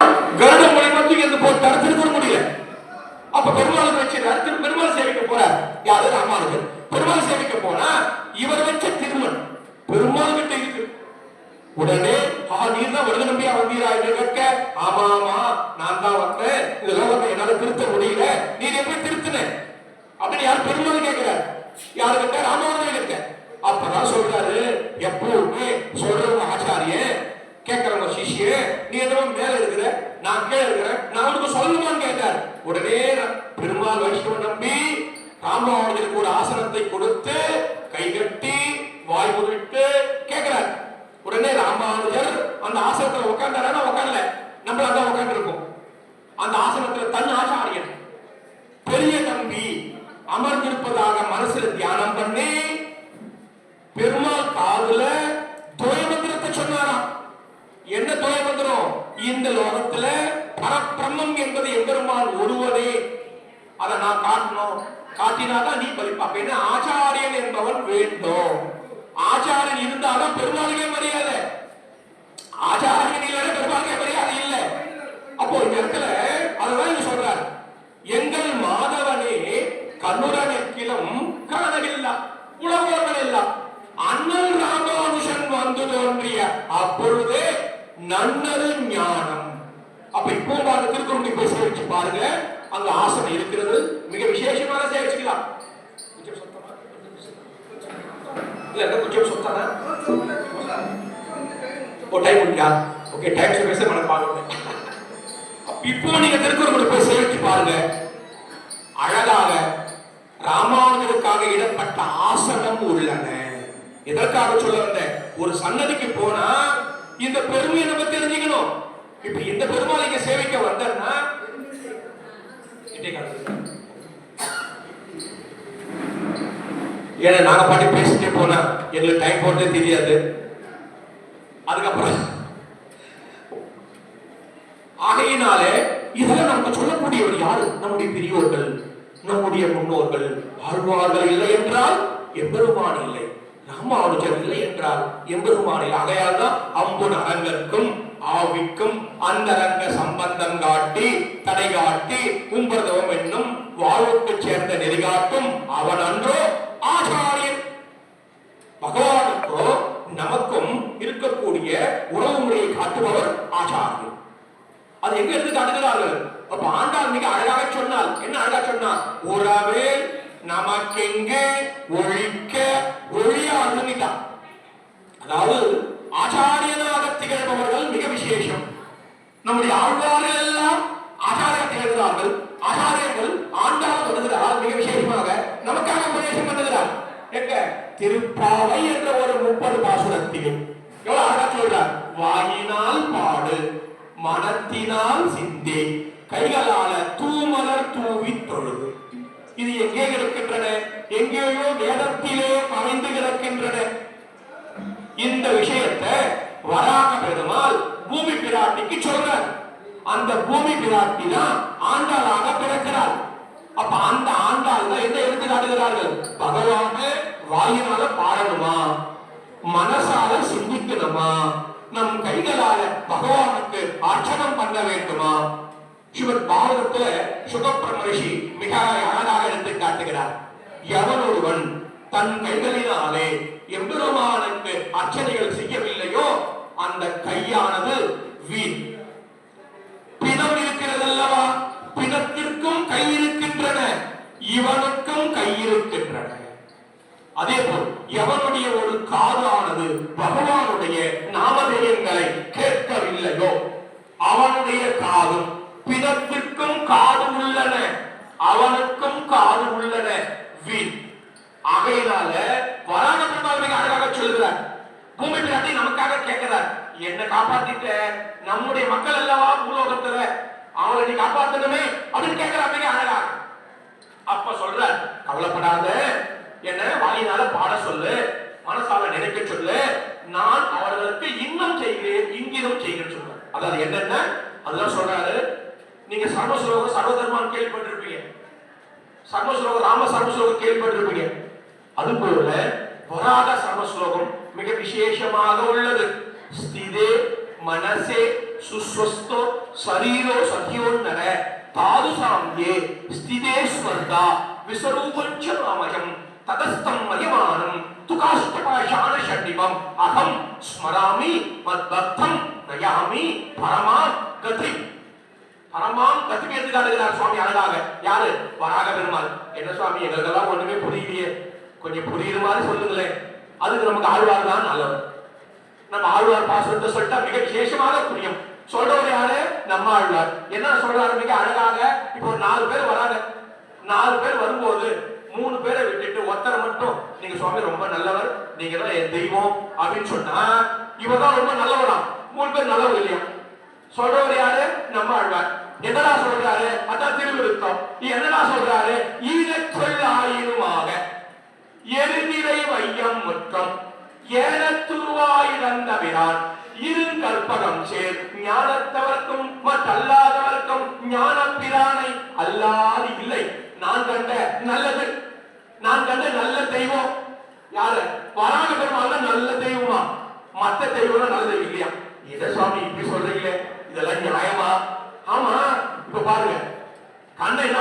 கருட மூலியமா தூக்கி அந்த போட்டு தடுத்துக்க முடியல. அப்ப பெருமாளுக்கு வச்சு பெருமாள் சேவிக்க போறார். யாரு? ராமானுஜர். பெருமாள் சேவிக்க போனா இவர் வச்ச திருமண் பெருமாள் கிட்ட இருக்கு. உடனே நீர் தான் வருட நம்பியா வந்தீரா என்று கேட்க, ஆமா ஆமா நான் தான் வந்தேன், இந்த லோகத்தை என்னால திருத்த முடியல, நீர் எப்படி திருத்தின அப்படின்னு யார்? பெருமாள் கேட்கிறார். யாரு கிட்ட? ராமானுஜர் கிட்ட. அப்பதான் சொல்றாரு, எப்பவுமே சொல்றவங்க ஆச்சாரிய, கேட்கிறவங்க சிஷ்ய, நீ எதுவும் மேல இருக்கிற, நான் கீழே இருக்கிறேன், நான் உனக்கு சொல்லணுமான்னு கேட்டார். உடனே பெருமாள் வைஷ்ணவ நம்பி ராமானுஜருக்கு ஒரு ஆசனத்தை கொடுத்து கைகட்டி வாய் முதலிட்டு கேட்கிறார். உடனே ராமானுஜர் அந்த ஆசனத்துல உட்கார்ந்தாரா? உட்கார்ல, நம்மள அதான் உட்கார்ந்து இருக்கும். அந்த ஆசனத்துல தன் ஆச்சாரியன் பெரிய தம்பி அமர்ந்திருப்பதாக மனசுல தியானம் பண்ணி பெருமாள் காதுல துவயமந்திரத்தை சொன்னாராம். என்ன துவயமந்திரம்? இந்த லோகத்துல பரபிரம்மம் என்பது எம்பெருமான் ஒருவனே, அதை நான் காட்டணும், காட்டினாதான் நீ பலிப்பாப்ப. என்ன? ஆச்சாரியன் என்பவன் வேண்டும். ஆச்சாரியன் இருந்தாலும் பெருமாளுக்கே மரியாதை, ஆச்சாரியன் இல்லைன்னா பெருமாளுக்கே மரியாதை இல்லை. அப்போ இந்த இடத்துல அதுதான் இங்க சொல்றார், எங்கள் மாதவனே கண்ணுரனிலும் காணவில்லா உலகோர்கள் எல்லாம் அண்ணல் ராமானுஷன் வந்து தோன்றிய அப்பொழுதே நன்னரு ஞானம். அப்ப இப்போ திருக்குறளை போய் சேவிச்சு பாருங்க, அங்க ஆசனம் இருக்கிறது. மிக விசேஷமான சேவிச்சுக்கலாம். கொஞ்சம் சொத்தானா? ஓ டைம் முடியா? ஓகே, டைம் பேச மனப்பாங்க. இப்போ நீங்க திருக்குறளை போய் சேவிச்சு பாருங்க, அழகாக ராமானுஜருக்காக இடப்பட்ட ஆசனம் உள்ளன. எதற்காக சொல்ல வந்த? ஒரு சன்னதிக்கு போனா இந்த பெருமையை நம்ம தெரிஞ்சுக்கணும். இப்ப இந்த பெருமாள் இங்க சேவிக்க வந்தா ஏன்னா நாங்க பாட்டி பேசிட்டே போனா எங்களுக்கு டைம் போட்டே தெரியாது. அதுக்கப்புறம் ஆகையினாலே இதுல நம்ம சொல்லக்கூடியவர் யாரு? நம்முடைய பெரியோர்கள், நம்முடைய முன்னோர்கள். ஆழ்வார்கள் இல்லை என்றால் எம்பெருமான் இல்லை, ராமானுஜர் இல்லை என்றால் எம்பெருமான் இல்லை. ஆகையால் தான் அம்புன் அரங்கற்கும் ஆவிக்கும் அந்தரங்க சம்பந்தம் காட்டி தடை காட்டி கும்பர்தவம் என்னும் வாழ்வுக்கு சேர்ந்த நெறிகாட்டும் அவன் அன்றோ ஆச்சாரியன். பகவானுக்கோ நமக்கும் இருக்கக்கூடிய உறவு முறையை காட்டுபவர் ஆச்சாரியன். அது எங்க இருந்து காட்டுகிறார்கள்? அப்ப ஆண்டாள் மிக அழகாக சொன்னால், என்ன அழகா சொன்னால், உறவே நமக்கெங்கே ஒழிக்க ஒழியாதுதான். அதாவது ஆச்சாரியனாக திகழ்பவர்கள் மிக விசேஷம். நம்முடைய ஆழ்வார்கள் எல்லாம் ஆச்சாரியர் திகழ்கிறார்கள். ஆச்சாரியர்கள் ஆண்டாள் வருகிறார், மிக விசேஷமாக நமக்காக உபதேசம் பண்ணுகிறார். எங்க? திருப்பாவை என்ற ஒரு 30 பாசுரத்தில் எவ்வளவு அழகா சொல்றார், வாயினால் பாடு மனத்தினால் சிந்தி கைகளால தூமலர் தூவி தொழுது. இது எங்கே கிடக்கின்றன? எங்கேயோ வேதத்திலே மறைந்து கிடக்கின்றன. இந்த விஷயத்தை வராக பெருமாள் பூமி பிராட்டிக்கு சொல்றார். அந்த பூமி பிராட்டி தான் ஆண்டாளாக பிறக்கிறார். அப்ப அந்த ஆண்டாள் தான் என்ன எடுத்து காட்டுகிறார்கள்? பகவான வாயினால பாடணுமா, மனசால சிந்திக்கணுமா, நம் கைகளால பகவானுக்கு அர்ச்சனம் பண்ண வேண்டுமா? சிவன் பாரதத்துல சுகப்பிரமரிஷி மிக அழகாக எடுத்து காட்டுகிறார். எவன் ஒருவன் தன் கைகளினாலே எம்பெருமானுக்கு அர்ச்சனைகள் செய்யவில்லையோ அந்த கையானது வீண். பிணம் இருக்கிறது அல்லவா? பிணத்திற்கும் கை இருக்கின்றன, இவனுக்கும் கை இருக்கின்றன. அதே போல் எவனுடைய ஒரு காதானது பகவானுடைய நாமதேயங்களை கேட்கவில்லையோ அவனுடைய காதும், பிணத்திற்கும் காது உள்ளன, அவனுக்கும் காது உள்ளன, வீண். ஆகையினால வராக பெருமாள் மிக அழகாக சொல்கிறார். பூமி பிராட்டி நமக்காக கேட்கிறார், என்ன காப்பாத்திட்ட, நம்முடைய மக்கள் அல்லவா பூலோகத்துல, அவங்களை காப்பாத்தணுமே அப்படின்னு கேட்கிறார் மிக அழகாக. அப்ப சொல்ற, கவலைப்படாத, என்ன வாயினால பாட சொல்லு, மனசால நினைக்க சொல்லு, நான் அவர்களுக்கு இன்னும் செய்கிறேன், இங்கிலும் செய்கிறேன் சொல்ற. அதாவது என்னென்ன அதெல்லாம் சொல்றாரு. நீங்க சர்வஸ்லோக சர்வதர்மான் கேள்விப்பட்டிருப்பீங்க, சர்வஸ்லோக ராம சர்வஸ்லோகம் கேள்விப்பட்டிருப்பீங்க. அதுபோல வராக சர்வஸ்லோகம் மிக விசேஷமாக உள்ளது. ஸ்திதே மனசே சுஸ்வஸ்தோ சரீரோ சத்யோன்னர தாது சாம்யே ஸ்திதேஸ்வர்தா விஸ்வரூபஞ்ச நாமயம் ததஸ்தம் மயமானம் துகாஷ்டபாஷான ஷண்டிவம் அகம் ஸ்மராமி மத்பக்தம் நயாமி பரமாம் கதி. பரமாம் கதி என்று காட்டுகிறார் சுவாமி அழகாக. யாரு? வராக பெருமாள். என்ன சுவாமி எங்களுக்கெல்லாம் ஒண்ணுமே புரியலையே, கொஞ்சம் புரியுற மாதிரி சொல்லுங்களேன். அதுக்கு நமக்கு ஆழ்வார் தான் நல்லவர். நம்ம ஆழ்வார் பாசுரத்தை சொல்லிட்டா மிக விசேஷமாக புரியும். சொல்றவர் யாரு? நம்ம ஆழ்வார். என்ன சொல்றாரு மிக அழகாக. இப்போ 4 பேர் வராங்க. 4 பேர் வரும்போது 3 பேரை விட்டுட்டு ஒருத்தரை மட்டும் நீங்க சுவாமி ரொம்ப நல்லவர், நீங்க தான் என் தெய்வம் அப்படின்னு சொன்னா இவர் தான் ரொம்ப நல்லவரா? 3 பேர் நல்லவர் இல்லையா? சொல்றவர் யாரு? நம்ம ஆழ்வார். என்னடா சொல்றாரு? அதான் திருவிருத்தம். என்னடா சொல்றாரு? ஈனச்சொல் ஆயினுமாக எரிநிலை வையம் முற்றம் ஏனத்துருவாயிரந்தவிரான் இருங்கற்பகம் சேர் ஞானத்தவர்க்கும் மற்றல்லாதவர்க்கும் ஞான பிரானை அல்லாது இல்லை. நான் கண்ட நல்லது, நான் கண்ட நல்ல தெய்வம் யாரு? வராக பெருமாள் நல்ல தெய்வமா? மற்ற தெய்வம் நல்ல தெய்வம் இல்லையா? இத சுவாமி இப்படி சொல்றீங்களே, இதெல்லாம் நியாயமா? ஆமா, இப்ப பாருங்க, கண்ணை என்ன